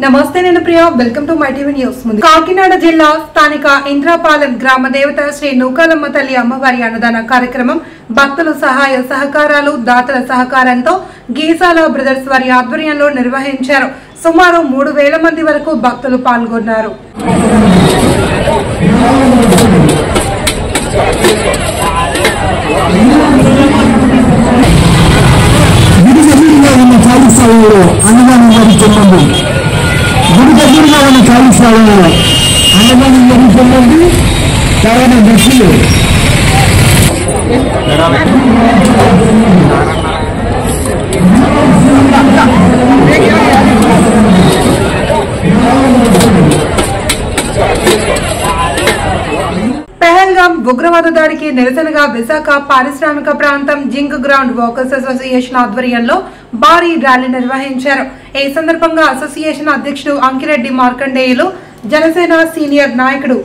నమస్తే నేను Priya welcome to my TV news. Kakinada జిల్లా స్థానిక ఇంద్రాపాలెం గ్రామ దేవత శ్రీ నూకాలమ్మ తల్లి అమ్మవారి అన్నదాన కార్యక్రమం భక్తుల సహాయ సహకారాలు దాతల సహకారంతో గీసాల బ్రదర్స్ వారి ఆధ్వర్యంలో నిర్వహించారు. సుమారు 3000 మంది వరకు భక్తులు పాల్గొన్నారు. అన్నదానం జరుగుతుందండి. గుడి దగ్గరగా ఉన్న కాళీశాలలో అన్నదానం జరుగుతుందండి. చాలా భక్తులు పహల్గాం ఉగ్రవాద దాడికి నిరసనగా విశాఖ పారిశ్రామిక ప్రాంతం జింక్ గ్రౌండ్ వర్కర్స్ అసోసియేషన్ ఆధ్వర్యంలో భారీ ర్యాలీ నిర్వహించారు. ఈ సందర్భంగా అసోసియేషన్ అధ్యక్షుడు అంకిరెడ్డి మార్కండేయులు, జనసేన సీనియర్ నాయకుడు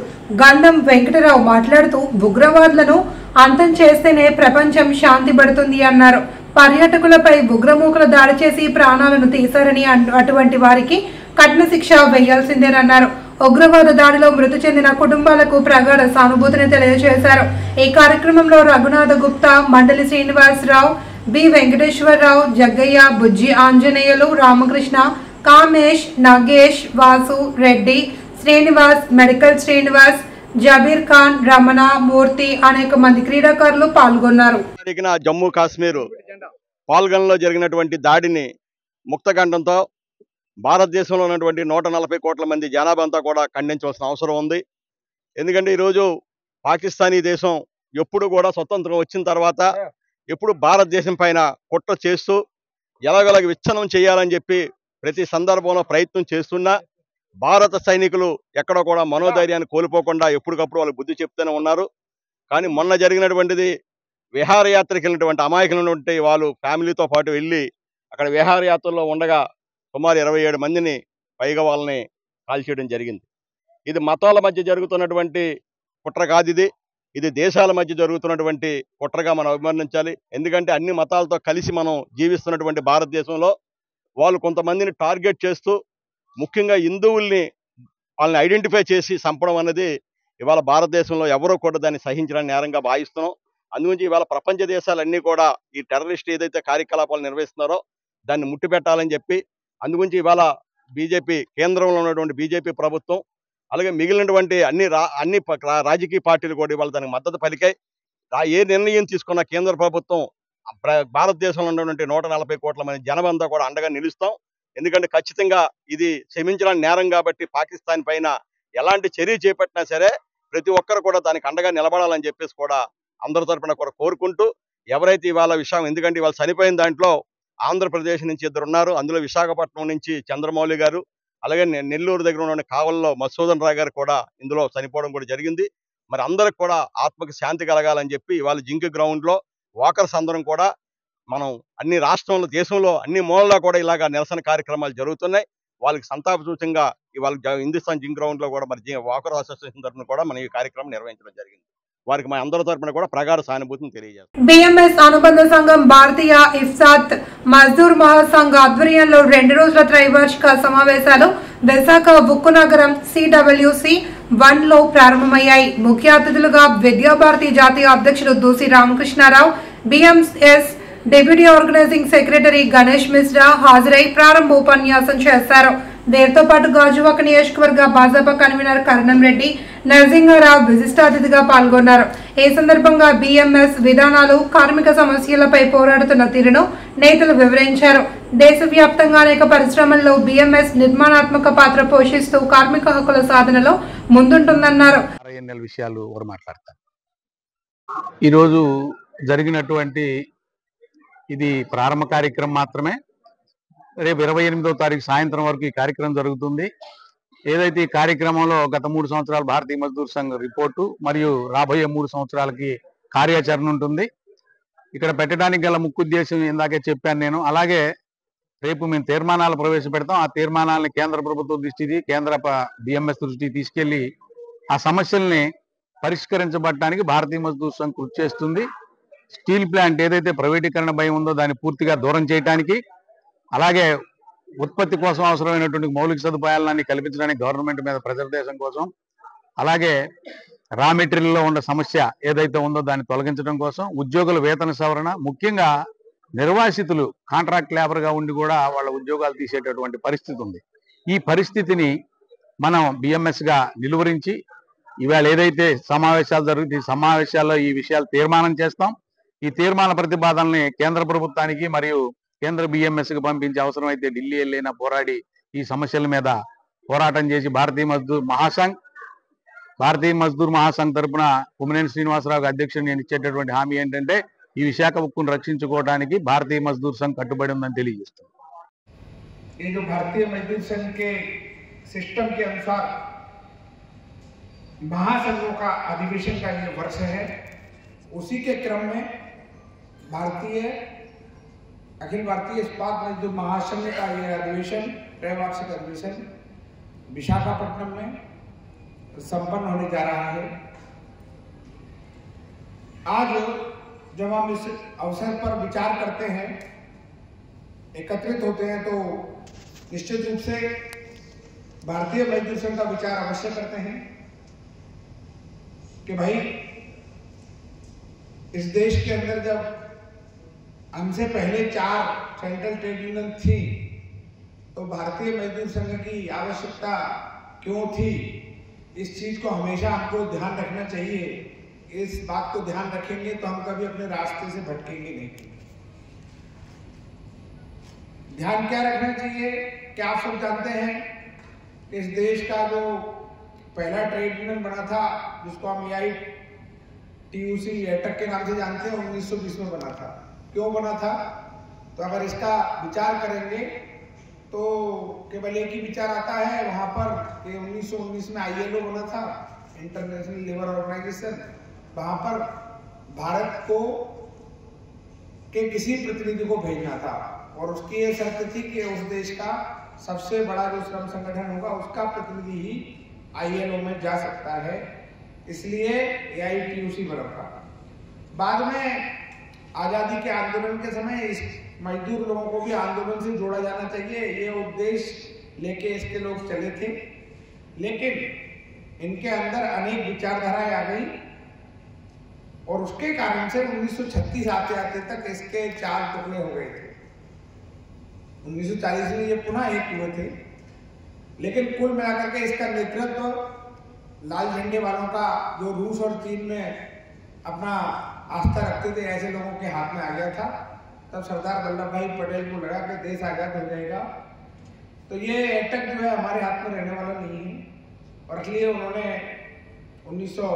గంధం వెంకటరావు మాట్లాడుతూ ఉగ్రవాదులను అంతం చేస్తేనే ప్రపంచం శాంతి పడుతుంది అన్నారు. పర్యాటకులపై ఉగ్రమూకలు దాడి చేసి ప్రాణాలను తీశారని, అటువంటి వారికి కఠిన శిక్ష వేయాల్సిందేనన్నారు. ఉగ్రవాద దాడిలో మృతి చెందిన కుటుంబాలకు ప్రగాఢ సానుభూతిని తెలియజేశారు. ఈ కార్యక్రమంలో రఘునాథ గుప్తా, మండలి శ్రీనివాసరావు, బి వెంకటేశ్వరరావు, జగ్గయ్య, బుజ్జి ఆంజనేయులు, రామకృష్ణ, కామేష్, నగేష్, వాసు, రెడ్డి, శ్రీనివాస్, మెడికల్ శ్రీనివాస్, జబీర్ ఖాన్, రమణ, మూర్తి అనేక మంది క్రీడాకారులు పాల్గొన్నారు. జమ్మూ కాశ్మీర్ పాల్గొనలో జరిగినటువంటి దాడిని ముక్తకంఠంతో భారతదేశంలో ఉన్నటువంటి 140 కోట్ల మంది జనాభా అంతా కూడా ఖండించవలసిన అవసరం ఉంది. ఎందుకంటే ఈరోజు పాకిస్తానీ దేశం ఎప్పుడు కూడా స్వతంత్రం వచ్చిన తర్వాత ఎప్పుడు భారతదేశం పైన కుట్ర చేస్తూ ఎలాగోలాగ విచ్ఛిన్నం చేయాలని చెప్పి ప్రతి సందర్భంలో ప్రయత్నం చేస్తున్నా భారత సైనికులు ఎక్కడ కూడా మనోధైర్యాన్ని కోల్పోకుండా ఎప్పటికప్పుడు వాళ్ళు బుద్ధి చెప్తూనే ఉన్నారు. కానీ మొన్న జరిగినటువంటిది విహారయాత్రకి వెళ్ళినటువంటి అమాయకులైనటువంటి వాళ్ళు ఫ్యామిలీతో పాటు వెళ్ళి అక్కడ విహారయాత్రలో ఉండగా సుమారు 27 మందిని పైగా వాళ్ళని కాల్చేయడం జరిగింది. ఇది మతాల మధ్య జరుగుతున్నటువంటి కుట్ర కాదు, ఇది దేశాల మధ్య జరుగుతున్నటువంటి కుట్రగా మనం అభివర్ణించాలి. ఎందుకంటే అన్ని మతాలతో కలిసి మనం జీవిస్తున్నటువంటి భారతదేశంలో వాళ్ళు కొంతమందిని టార్గెట్ చేస్తూ ముఖ్యంగా హిందువుల్ని వాళ్ళని ఐడెంటిఫై చేసి చంపడం అనేది ఇవాళ భారతదేశంలో ఎవరూ కూడా దాన్ని సహించడానికి నేరంగా భావిస్తున్నాం. అందుగురించి ఇవాళ ప్రపంచ దేశాలన్నీ కూడా ఈ టెర్రరిస్ట్ ఏదైతే కార్యకలాపాలు నిర్వహిస్తున్నారో దాన్ని ముట్టిపెట్టాలని చెప్పి అందుగురించి ఇవాళ బీజేపీ కేంద్రంలో ఉన్నటువంటి బీజేపీ ప్రభుత్వం అలాగే మిగిలినటువంటి అన్ని రాజకీయ పార్టీలు కూడా ఇవాళ దానికి మద్దతు పలికాయి. ఏ నిర్ణయం తీసుకున్న కేంద్ర ప్రభుత్వం భారతదేశంలో ఉన్నటువంటి 140 కోట్ల మంది జనం అంతా కూడా అండగా నిలుస్తాం. ఎందుకంటే ఖచ్చితంగా ఇది క్షమించడానికి నేరం కాబట్టి పాకిస్తాన్ పైన ఎలాంటి చర్య చేపట్టినా సరే ప్రతి ఒక్కరు కూడా దానికి అండగా నిలబడాలని చెప్పేసి కూడా అందరి తరపున కూడా కోరుకుంటూ ఎవరైతే ఇవాళ విషయం ఎందుకంటే ఇవాళ చనిపోయిన దాంట్లో ఆంధ్రప్రదేశ్ నుంచి 2 ఉన్నారు. అందులో విశాఖపట్నం నుంచి చంద్రమౌళి గారు అలాగే నెల్లూరు దగ్గర ఉన్న కావల్లో మధుసూదన్ రావు గారు కూడా ఇందులో చనిపోవడం కూడా జరిగింది. మరి అందరికి కూడా ఆత్మకి శాంతి కలగాలని చెప్పి ఇవాళ జింక్ గ్రౌండ్లో వాకర్స్ అందరం కూడా మనం అన్ని రాష్ట్రంలో దేశంలో అన్ని మూలల్లో కూడా ఇలాగా నిరసన కార్యక్రమాలు జరుగుతున్నాయి. వాళ్ళకి సంతాప సూచంగా ఇవాళ హిందుస్థాన్ జింక్ గ్రౌండ్లో కూడా మరి వాకర్ అసోసియేషన్ తరఫున కూడా మనం ఈ కార్యక్రమం నిర్వహించడం జరిగింది. వారికి మా అందరి తరపున కూడా ప్రగాఢ సానుభూతిని తెలియజేస్తాం. బిఎంఎస్ అనుబంధ సంఘం భారతీయ ఇఫ్సాత్ మజ్దూర్ మహాసంఘ ఆధ్వర్యంలో 2 రోజుల త్రైవార్షిక సమావేశాలు విశాఖ ఉక్కు నగరం CWC 1లో ప్రారంభమయ్యాయి. ముఖ్య అతిథులుగా విద్యాభారతి జాతీయ అధ్యక్షుడు Dusi Ramakrishna Rao, BMS deputy organising secretary Ganesh Mishra హాజరై ప్రారంభోపన్యాసం చేశారు. వీరితో పాటు గాజువాక నియోజకవర్గ భాజపా కన్వీనర్ కరణం రెడ్డి, నరసింహారావు విశిష్ట అతిథిగా పాల్గొన్నారు. ఈ సందర్భంగా బిఎంఎస్ విధానాలు, కార్మిక సమస్యలపై పోరాడుతున్న తీరును నేతలు వివరించారు. దేశవ్యాప్తంగా అనేక పరిశ్రమల్లో బిఎంఎస్ నిర్మాణాత్మక పాత్ర పోషిస్తూ కార్మిక హక్కుల సాధనలో ముందుంటుందన్నారు. విషయాలు మాట్లాడతారు. ఈరోజు జరిగినటువంటి ఇది ప్రారంభ కార్యక్రమం మాత్రమే. రేపు 28వ తారీఖు సాయంత్రం వరకు ఈ కార్యక్రమం జరుగుతుంది. ఏదైతే ఈ కార్యక్రమంలో గత 3 సంవత్సరాల భారతీయ మజ్దూర్ సంఘ్ రిపోర్టు మరియు రాబోయే 3 సంవత్సరాలకి కార్యాచరణ ఉంటుంది. ఇక్కడ పెట్టడానికి గల ముఖ్య ఉద్దేశం ఇందాకే చెప్పాను నేను. అలాగే రేపు మేము తీర్మానాలు ప్రవేశపెడతాం. ఆ తీర్మానాలని కేంద్ర ప్రభుత్వం దృష్టికి, కేంద్ర బిఎంఎస్ దృష్టికి తీసుకెళ్లి ఆ సమస్యల్ని పరిష్కరించబడటానికి భారతీయ మజ్దూర్ సంఘ్ కృషి చేస్తుంది. స్టీల్ ప్లాంట్ ఏదైతే ప్రైవేటీకరణ భయం ఉందో దాన్ని పూర్తిగా దూరం చేయడానికి, అలాగే ఉత్పత్తి కోసం అవసరమైనటువంటి మౌలిక సదుపాయాలన్నీ కల్పించడానికి గవర్నమెంట్ మీద ప్రెజర్ దేశం కోసం, అలాగే రా మెటీరియల్లో ఉన్న సమస్య ఏదైతే ఉందో దాన్ని తొలగించడం కోసం, ఉద్యోగుల వేతన సవరణ, ముఖ్యంగా నిర్వాసితులు కాంట్రాక్ట్ లేబర్గా ఉండి కూడా వాళ్ళ ఉద్యోగాలు తీసేటటువంటి పరిస్థితి ఉంది. ఈ పరిస్థితిని మనం బిఎంఎస్గా నిలువరించి ఇవాళ ఏదైతే సమావేశాలు జరుగుతాయి, ఈ సమావేశాల్లో ఈ విషయాలు తీర్మానం చేస్తాం. ఈ తీర్మాన ప్రతిపాదనల్ని కేంద్ర ప్రభుత్వానికి మరియు కేంద్ర బిఎంఎస్కి పంపించే అవసరం అయితే ఢిల్లీ వెళ్ళైనా పోరాడి ఈ సమస్యల మీద పోరాటం చేసి భారతీయ మజ్దూర్ మహాసంఘ్ తరపున కుమ్మనేని శ్రీనివాసరావు అధ్యక్షుడు నేను ఇచ్చేటటువంటి హామీ ఏంటంటే ఈ విశాఖ ఉక్కును రక్షించుకోవడానికి భారతీయ మజ్దూర్ సంఘ్ కట్టుబడి ఉందని తెలియజేస్తుంది. ये जो भारतीय मजदूर संघ के सिस्टम के अनुसार महासंघों का अधिवेशन का ये वर्ष है, उसी के क्रम में अखिल भारतीय इस्पात मजदूर महासंघ का ये अधिवेशन, त्रैवार्षिक अधिवेशन विशाखापट्टनम में संपन्न होने जा रहा है। आज जब हम इस अवसर पर विचार करते हैं, एकत्रित होते हैं, तो निश्चित रूप से भारतीय मजदूर संघ का विचार अवश्य करते हैं कि भाई इस देश के अंदर जब हमसे पहले 4 सेंट्रल ट्रेड यूनियन थी तो भारतीय मजदूर संघ की आवश्यकता क्यों थी, इस चीज को हमेशा हमको ध्यान रखना चाहिए। इस बात को ध्यान रखेंगे तो हम कभी अपने रास्ते से भटकेंगे नहीं। ध्यान क्या रखना चाहिए, क्या आप सब जानते हैं, इस देश का जो पहला ट्रेड यूनियन बना था, जिसको हम AITUC एटक के नाम से जानते हैं, 1920 में बना था। क्यों बना था, तो अगर इसका विचार करेंगे तो केवल एक ही विचार आता है वहां पर कि 1919 में ILO बना था, इंटरनेशनल लेबर ऑर्गेनाइजेशन। वहां पर भारत को के किसी प्रतिनिधि को भेजना था और उसकी ये शर्त थी कि उस देश का सबसे बड़ा जो श्रम संगठन होगा उसका प्रतिनिधि ही ILO में जा सकता है, इसलिए AITUC बना था। बाद में आजादी के आंदोलन के समय इस मजदूर लोगों को भी आंदोलन से जोड़ा जाना चाहिए, ये उद्देश्य लेके इसके लोग चले थे, लेकिन इनके अंदर अनेक विचारधाराएं आ गई और उसके कारण से 1936 आते आते तक इसके 4 टुकड़े हो गए थे। 1940 में ये पुनः एक हुए थे, लेकिन कुल मिलाकर के इसका नेतृत्व लाल झंडे वालों का, जो रूस और चीन में अपना आस्था रखते थे, ऐसे लोगों के हाथ में आ गया था। तब सरदार वल्लभ भाई पटेल को लगा कि देश आजाद हो जाएगा, तो ये एटक जो है हमारे हाथ में रहने वाला नहीं है, और इसलिए उन्होंने 1900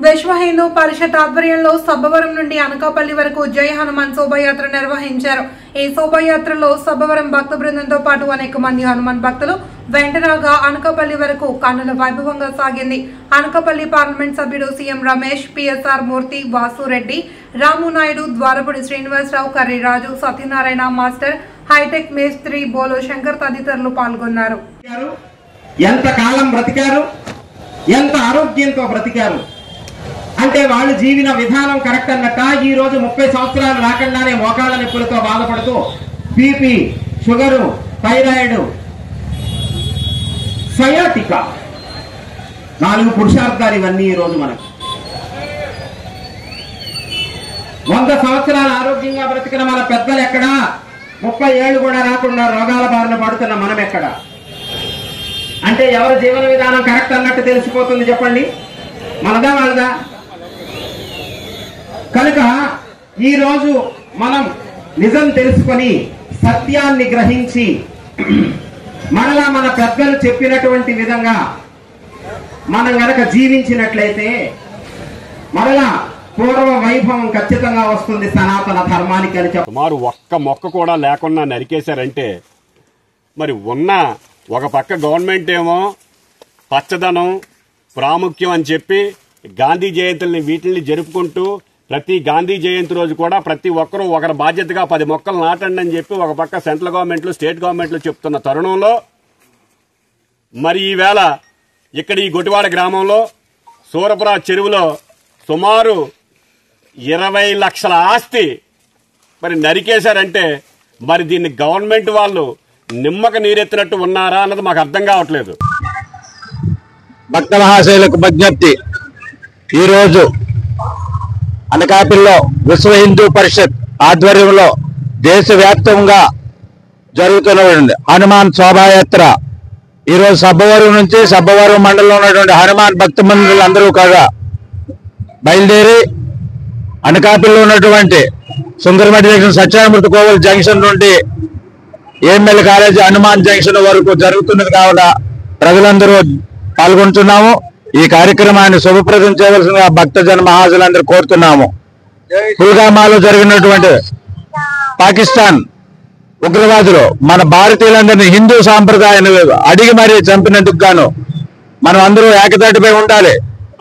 విశ్వ హిందూ పరిషత్ ఆధ్వర్యంలో సబ్బవరం నుండి అనకాపల్లి వరకు జై హనుమాన్ శోభాయాత్ర నిర్వహించారు. ఈ శోభాయాత్రలో సబ్బవరం భక్త బృందంతో పాటు అనేక మంది హనుమాన్ భక్తులు వెంటరాగా అనకాపల్లి వరకు కన్నుల వైభవంగా సాగింది. అనకాపల్లి పార్లమెంట్ సభ్యుడు సీఎం రమేష్, పిఎస్ఆర్ మూర్తి, వాసురెడ్డి, రాము నాయుడు, ద్వారపుడి శ్రీనివాసరావు, కర్రీరాజు, సత్యనారాయణ మాస్టర్, హైటెక్ మేస్త్రి, బోలో శంకర్ తదితరులు పాల్గొన్నారు. ఎంత కాలం బ్రతికారు, ఎంత ఆరోగ్యంతో బ్రతికారు అంటే వాళ్ళు జీవన విధానం కరెక్ట్ అన్నట్ట. ఈ రోజు 30 సంవత్సరాలు రాకుండానే మోకాళ్ళ నొప్పులతో బాధపడుతూ బీపీ, షుగరు, థైరాయిడ్, సయాటికా, 4 పురుషార్థాలు ఇవన్నీ ఈ రోజు మనకు. 100 సంవత్సరాలు ఆరోగ్యంగా బ్రతికిన మన పెద్దలు ఎక్కడా, 30 ఏళ్ళు కూడా రాకుండా రోగాల బారిన పడుతున్న మనం ఎక్కడా? అంటే ఎవరి జీవన విధానం కరెక్ట్ అన్నట్టు తెలిసిపోతుంది చెప్పండి, మనదా వాళ్ళదా? కనుక ఈ రోజు మనం నిజం తెలుసుకొని సత్యాన్ని గ్రహించి మనలా మన పెద్దలు చెప్పినటువంటి విధంగా మనం గనక జీవించినట్లయితే మరలా పూర్వ వైభవం ఖచ్చితంగా వస్తుంది సనాతన ధర్మానికి అని చెప్పి. సుమారు ఒక్క మొక్క కూడా లేకుండా నరికేశారంటే మరి ఉన్న ఒక పక్క గవర్నమెంట్ ఏమో పచ్చదనం ప్రాముఖ్యం అని చెప్పి గాంధీ జయంతుల్ని వీటిని జరుపుకుంటూ ప్రతి గాంధీ జయంతి రోజు కూడా ప్రతి ఒక్కరూ ఒకరి బాధ్యతగా 10 మొక్కలు నాటండి అని చెప్పి ఒక పక్క సెంట్రల్ గవర్నమెంట్లు, స్టేట్ గవర్నమెంట్లు చెప్తున్న తరుణంలో మరి ఈవేళ ఇక్కడ ఈ గొటివాడ గ్రామంలో సూరపురా చెరువులో సుమారు 20 లక్షల ఆస్తి మరి నరికేశారంటే మరి దీన్ని గవర్నమెంట్ వాళ్ళు నిమ్మక నీరెత్తినట్టు ఉన్నారా అన్నది మాకు అర్థం కావట్లేదు. భక్త మహాశైలకు విజ్ఞప్తి, ఈరోజు అనకాపల్లిలో విశ్వ హిందూ పరిషత్ ఆధ్వర్యంలో దేశవ్యాప్తంగా జరుగుతున్నటువంటి హనుమాన్ శోభాయాత్ర ఈరోజు సబ్బవరం నుంచి సబ్బవరం మండలంలో ఉన్నటువంటి హనుమాన్ భక్త మందిరులందరూ కూడా బయలుదేరి అనకాపల్లిలో ఉన్నటువంటి సుందరమఠి జంక్షన్ సత్యామృత కోవల్ జంక్షన్ నుండి ఏఎంఎల్ కాలేజీ హనుమాన్ జంక్షన్ వరకు జరుగుతున్నది కావున ప్రజలందరూ పాల్గొంటున్నాము. ఈ కార్యక్రమాన్ని శుభప్రదం చేయవలసిందిగా భక్తజన మహాజులందరూ కోరుతున్నాము. పుల్వామాలో జరిగినటువంటి పాకిస్తాన్ ఉగ్రవాదులు మన భారతీయులందరినీ హిందూ సాంప్రదాయాన్ని అడిగి మరీ చంపినందుకు గాను మనం అందరూ ఏకతాటిపై ఉండాలి.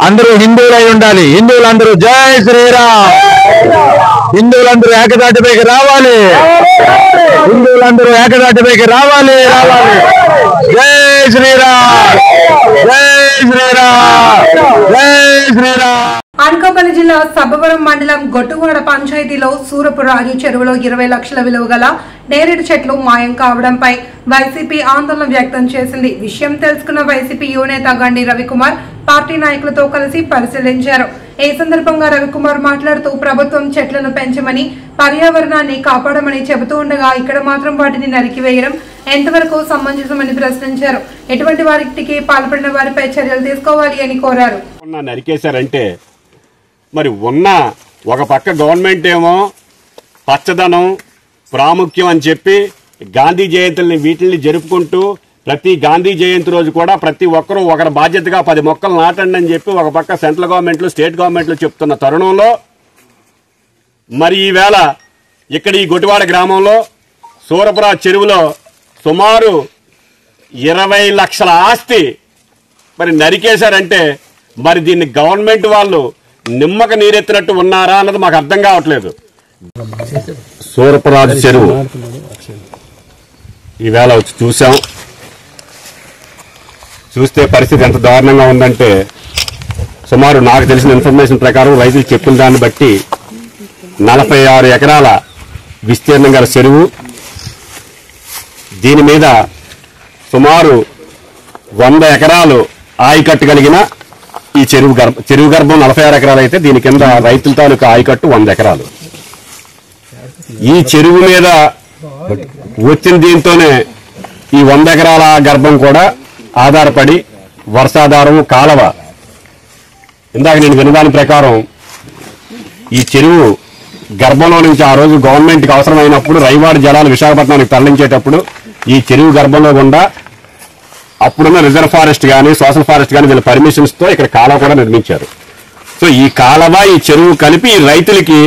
అందరూ హిందువులై ఉండాలి. హిందువులందరూ జై శ్రీరామ్, హిందువులందరూ ఏకతాటిపైకి రావాలి. హిందువులందరూ ఏకతాటిపైకి రావాలి. జై శ్రీరామ్, జై శ్రీరామ్, జై శ్రీరామ్. అనకాపల్లి జిల్లా సబ్బవరం మండలం గొట్టువాడ పంచాయతీలో సూరపు రాజు చెరువులో 20 లక్షల విలువ గల నేరేడు చెట్లు మాయం కావడంపై వైసీపీ ఆందోళన వ్యక్తం చేసింది. విషయం తెలుసుకున్న వైసీపీ యువనేత గండి రవికుమార్ పార్టీ నాయకులతో కలిసి పరిశీలించారు. ఈ సందర్భంగా రవికుమార్ మాట్లాడుతూ ప్రభుత్వం చెట్లను పెంచమని, పర్యావరణాన్ని కాపాడమని చెబుతూ ఉండగా ఇక్కడ మాత్రం వాటిని నరికివేయడం ఎంతవరకు సమంజసమని ప్రశ్నించారు. ఎటువంటి వారికి పాల్పడిన వారిపై చర్యలు తీసుకోవాలి అని కోరారు. నరికేశారంటే మరి ఉన్న ఒక పక్క గవర్నమెంట్ ఏమో పచ్చదనం ప్రాముఖ్యం అని చెప్పి గాంధీ జయంతుల్ని వీటిని జరుపుకుంటూ ప్రతి గాంధీ జయంతి రోజు కూడా ప్రతి ఒక్కరూ ఒకరి బాధ్యతగా 10 మొక్కలు నాటండి అని చెప్పి ఒక పక్క సెంట్రల్ గవర్నమెంట్లు స్టేట్ గవర్నమెంట్లు చెప్తున్న తరుణంలో మరి ఈవేళ ఇక్కడ ఈ గొటివాడ గ్రామంలో సూరపురా చెరువులో సుమారు 20 లక్షల ఆస్తి మరి నరికేశారంటే మరి దీన్ని గవర్నమెంట్ వాళ్ళు నిమ్మక నీరెత్తినట్టు ఉన్నారా అన్నది మాకు అర్థం కావట్లేదు. సూరపురాజు చెరువు ఈవేళ వచ్చి చూసాం. చూస్తే పరిస్థితి ఎంత దారుణంగా ఉందంటే సుమారు నాకు తెలిసిన ఇన్ఫర్మేషన్ ప్రకారం రైతులు చెప్పిన దాన్ని బట్టి 46 ఎకరాల విస్తీర్ణం గల చెరువు. దీని మీద సుమారు 100 ఎకరాలు ఆయకట్టు కలిగిన ఈ చెరువు గర్భం 46 ఎకరాలు అయితే దీని కింద రైతుల తాలూకా ఆయకట్టు 100 ఎకరాలు. ఈ చెరువు మీద వచ్చిన దీంతోనే ఈ 100 ఎకరాల గర్భం కూడా ఆధారపడి వర్షాధారం కాలవ. ఇందాక నేను వినదాని ప్రకారం ఈ చెరువు గర్భంలో నుంచి ఆ రోజు గవర్నమెంట్కి అవసరమైనప్పుడు రైవాడి జలాలు విశాఖపట్నానికి తరలించేటప్పుడు ఈ చెరువు గర్భంలో గుండా అప్పుడున్న రిజర్వ్ ఫారెస్ట్ కానీ సోషల్ ఫారెస్ట్ కానీ వీళ్ళ పర్మిషన్స్ తో ఇక్కడ కాలువ కూడా నిర్మించారు. సో ఈ కాలువ ఈ చెరువు కలిపి ఈ రైతులకి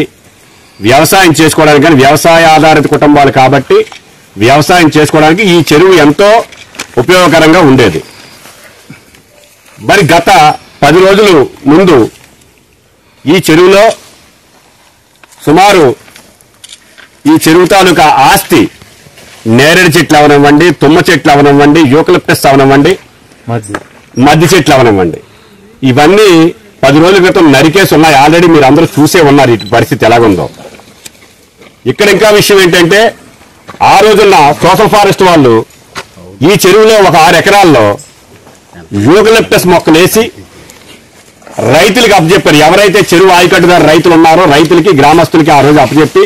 వ్యవసాయం చేసుకోవడానికి కానీ వ్యవసాయ ఆధారిత కుటుంబాలు కాబట్టి వ్యవసాయం చేసుకోవడానికి ఈ చెరువు ఎంతో ఉపయోగకరంగా ఉండేది. మరి గత 10 రోజుల ముందు ఈ చెరువులో సుమారు ఈ చెరువు తాలూకా ఆస్తి నేరేడు చెట్లు అవనివ్వండి, తుమ్మ చెట్లు అవనివ్వండి, యూకలిప్టస్ అవనివ్వండి, మద్ది చెట్లు అవనివ్వండి, ఇవన్నీ 10 రోజుల క్రితం నరికేసి ఉన్నాయి. ఆల్రెడీ మీరు అందరూ చూసే ఉన్నారు ఈ పరిస్థితి ఎలాగుందో. ఇక్కడ ఇంకా విషయం ఏంటంటే ఆ రోజున్న సోషల్ ఫారెస్ట్ వాళ్ళు ఈ చెరువులో ఒక 6 ఎకరాల్లో యూకలిప్టస్ మొక్కలు వేసి రైతులకు అప్పచెప్పారు. ఎవరైతే చెరువు ఆయకట్టుదారు రైతులు ఉన్నారో రైతులకి గ్రామస్తులకి ఆ రోజు అప్పచెప్పి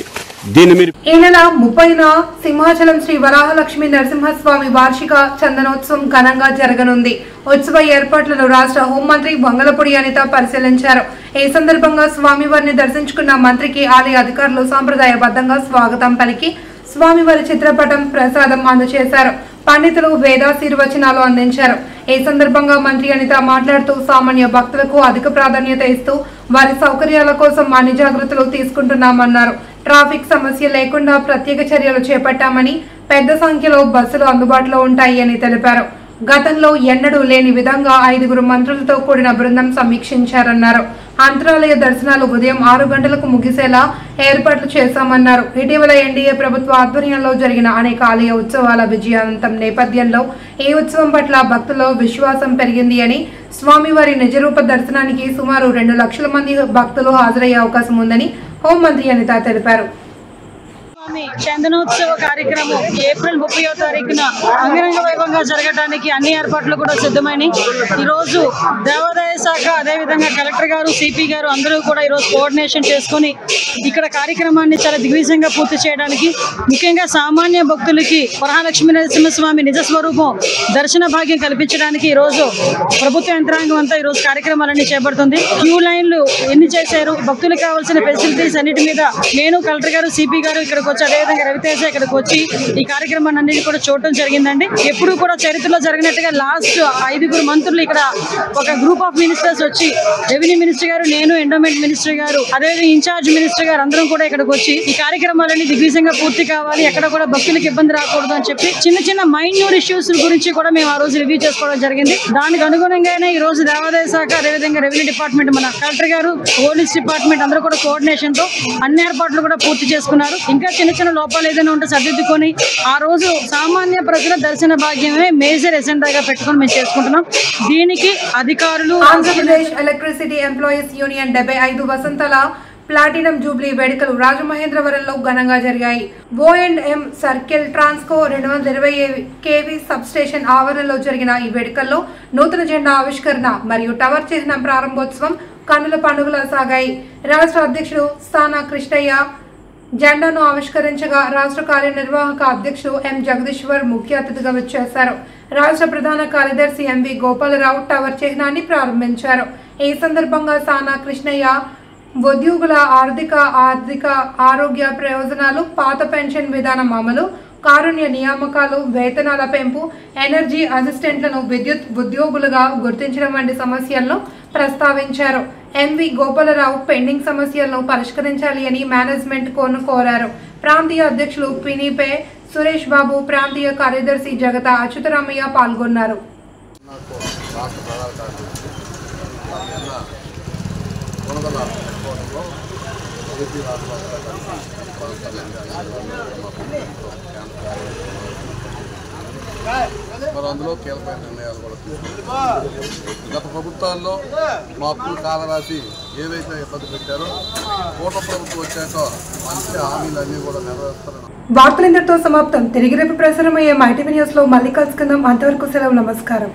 దీన్ని మీరు ఈ నెల 30న సింహాచలం శ్రీ వరాహలక్ష్మి నరసింహస్వామి వార్షిక చందనోత్సవం ఘనంగా జరగనుంది. ఉత్సవ ఏర్పాట్లను రాష్ట్ర హోంమంత్రి వంగలపూడి అనిత పరిశీలించారు. ఈ సందర్భంగా స్వామివారిని దర్శించుకున్న మంత్రికి ఆలయ అధికారులు సాంప్రదాయబద్ధంగా స్వాగతం పలికి స్వామివారి చిత్రపటం ప్రసాదం అందజేశారు. పండితులు వేదాశీర్వచనాలు అందించారు. ఈ సందర్భంగా మంత్రి అనిత మాట్లాడుతూ సామాన్య భక్తులకు అధిక ప్రాధాన్యత ఇస్తూ వారి సౌకర్యాల కోసం అన్ని జాగ్రత్తలు తీసుకుంటున్నామన్నారు. ట్రాఫిక్ సమస్య లేకుండా ప్రత్యేక చర్యలు చేపట్టామని, పెద్ద సంఖ్యలో బస్సులు అందుబాటులో ఉంటాయి అని తెలిపారు. గతంలో ఎన్నడూ లేని విధంగా 5 మంత్రులతో కూడిన బృందం సమీక్షించారన్నారు. అంతరాలయ దర్శనాలు ఉదయం 6 గంటలకు ముగిసేలా ఏర్పాట్లు చేశామన్నారు. ఇటీవల ఎన్డీఏ ప్రభుత్వ ఆధ్వర్యంలో జరిగిన అనేక ఆలయ ఉత్సవాల విజయవంతం నేపథ్యంలో ఈ ఉత్సవం పట్ల భక్తుల్లో విశ్వాసం పెరిగింది అని, స్వామివారి నిజరూప దర్శనానికి సుమారు 2 లక్షల మంది భక్తులు హాజరయ్యే అవకాశం ఉందని హోంమంత్రి అనిత తెలిపారు. స్వామి చందనోత్సవ కార్యక్రమం ఏప్రిల్ 30వ తారీఖున అంగరంగ వైభవంగా జరగడానికి అన్ని ఏర్పాట్లు కూడా సిద్ధమైనవి. ఈరోజు దేవాదాయ శాఖ అదేవిధంగా కలెక్టర్ గారు, సిపి గారు అందరూ కూడా ఈరోజు కోఆర్డినేషన్ చేసుకుని ఇక్కడ కార్యక్రమాన్ని చాలా దిగ్విజయంగా పూర్తి చేయడానికి, ముఖ్యంగా సామాన్య భక్తులకి వరహాలక్ష్మీ నరసింహస్వామి నిజ స్వరూపం దర్శన భాగ్యం కల్పించడానికి ఈరోజు ప్రభుత్వ యంత్రాంగం అంతా ఈరోజు కార్యక్రమాలన్నీ చేపడుతుంది. క్యూ లైన్లు ఎన్ని చేశారు, భక్తులకు కావాల్సిన ఫెసిలిటీస్ అన్నిటి మీద నేను, కలెక్టర్ గారు, సిపి గారు ఇక్కడికి వచ్చి, అదేవిధంగా రవితేజ ఇక్కడికి వచ్చి ఈ కార్యక్రమాన్ని అన్నిటి కూడా చూడటం జరిగిందండి. ఎప్పుడు కూడా చరిత్రలో జరిగినట్టుగా లాస్ట్ 5 మంత్రులు ఇక్కడ ఒక గ్రూప్ ఆఫ్ మినిస్టర్స్ వచ్చి, రెవెన్యూ మినిస్టర్ గారు, నేను, ఎండోమెంట్ మినిస్టర్ గారు, అదేవిధంగా ఇన్ఛార్జ్ మినిస్టర్ గారు అందరం కూడా ఇక్కడికి వచ్చి ఈ కార్యక్రమాలన్నీ దిగ్విజయంగా పూర్తి కావాలి, ఎక్కడ కూడా భక్తులకు ఇబ్బంది రాకూడదు అని చెప్పి చిన్న మైన్యూర్ ఇష్యూస్ గురించి కూడా మేము ఆ రోజు రివ్యూ చేసుకోవడం జరిగింది. దానికి అనుగుణంగానే ఈ రోజు దేవాదాయ శాఖ, అదేవిధంగా రెవెన్యూ డిపార్ట్మెంట్, మన కలెక్టర్ గారు, పోలీస్ డిపార్ట్మెంట్ అందరూ కూడా కోఆర్డినేషన్ తో అన్ని ఏర్పాట్లు కూడా పూర్తి చేసుకున్నారు. ఇంకా చిన్న లోపాలు ఏదైనా ఉంటే సర్దిద్దుకొని ఆ రోజు సామాన్య ప్రజల దర్శన భాగ్యమే మేజర్ ఎజెండాగా పెట్టుకొని మేము చేసుకుంటున్నాం. దీనికి అధికారులు ఆంధ్రప్రదేశ్ ఎలక్ట్రిసిటీ ఎంప్లాయీస్ యూనియన్ 75 వసంతాల ప్లాటినం జూబ్లీ వేడుకలు రాజమహేంద్రవరంలో ఘనంగా జరిగాయి. O&M circle Transco 220 kV sub station ఆవరణలో జరిగిన ఈ వేడుకల్లో నూతన జెండా ఆవిష్కరణ మరియు టవర్ చిహ్నం ప్రారంభోత్సవం కన్నుల పండుగలా సాగాయి. రాష్ట్ర అధ్యక్షుడు స్థానా కృష్ణయ్య జెండాను ఆవిష్కరించగా రాష్ట్ర కార్యనిర్వాహక అధ్యక్షుడు ఎం జగదీశ్వర్ ముఖ్య అతిథిగా వచ్చేశారు. రాష్ట్ర ప్రధాన కార్యదర్శి ఎంవి గోపాలరావు టవర్ చిహ్నాన్ని ప్రారంభించారు. ఈ సందర్భంగా స్థానా కృష్ణయ్య ఉద్యోగుల ఆర్థిక ఆరోగ్య ప్రయోజనాలు, పాత పెన్షన్ విధానం అమలు, కారుణ్య నియామకాలు, వేతనాల పెంపు, ఎనర్జీ అసిస్టెంట్లను విద్యుత్ ఉద్యోగులుగా గుర్తించడం వంటి సమస్యలను ప్రస్తావించారు. ఎంవి గోపాలరావు పెండింగ్ సమస్యలను పరిష్కరించాలి అని మేనేజ్మెంట్ కోరారు. ప్రాంతీయ అధ్యక్షులు పినిపే సురేష్ బాబు, ప్రాంతీయ కార్యదర్శి జగత అచ్యుతరామయ్య పాల్గొన్నారు. మరి అందులో కీలకమైన నిర్ణయాలు కూడా తీసుకున్నారు. గత ప్రభుత్వాల్లో మా అప్పులు కాలరాసి ఏదైతే ఇబ్బంది పెట్టారో కూటమి ప్రభుత్వం వచ్చాక మంచి హామీలన్నీ కూడా నెరవేరుస్తారని. వార్తలు ఇంతటితో సమాప్తం. తిరిగి రేపు ప్రసారమయ్యే మైటీవీ న్యూస్ లో మళ్ళీ కలుసుకుందాం. అంతవరకు సెలవు, నమస్కారం.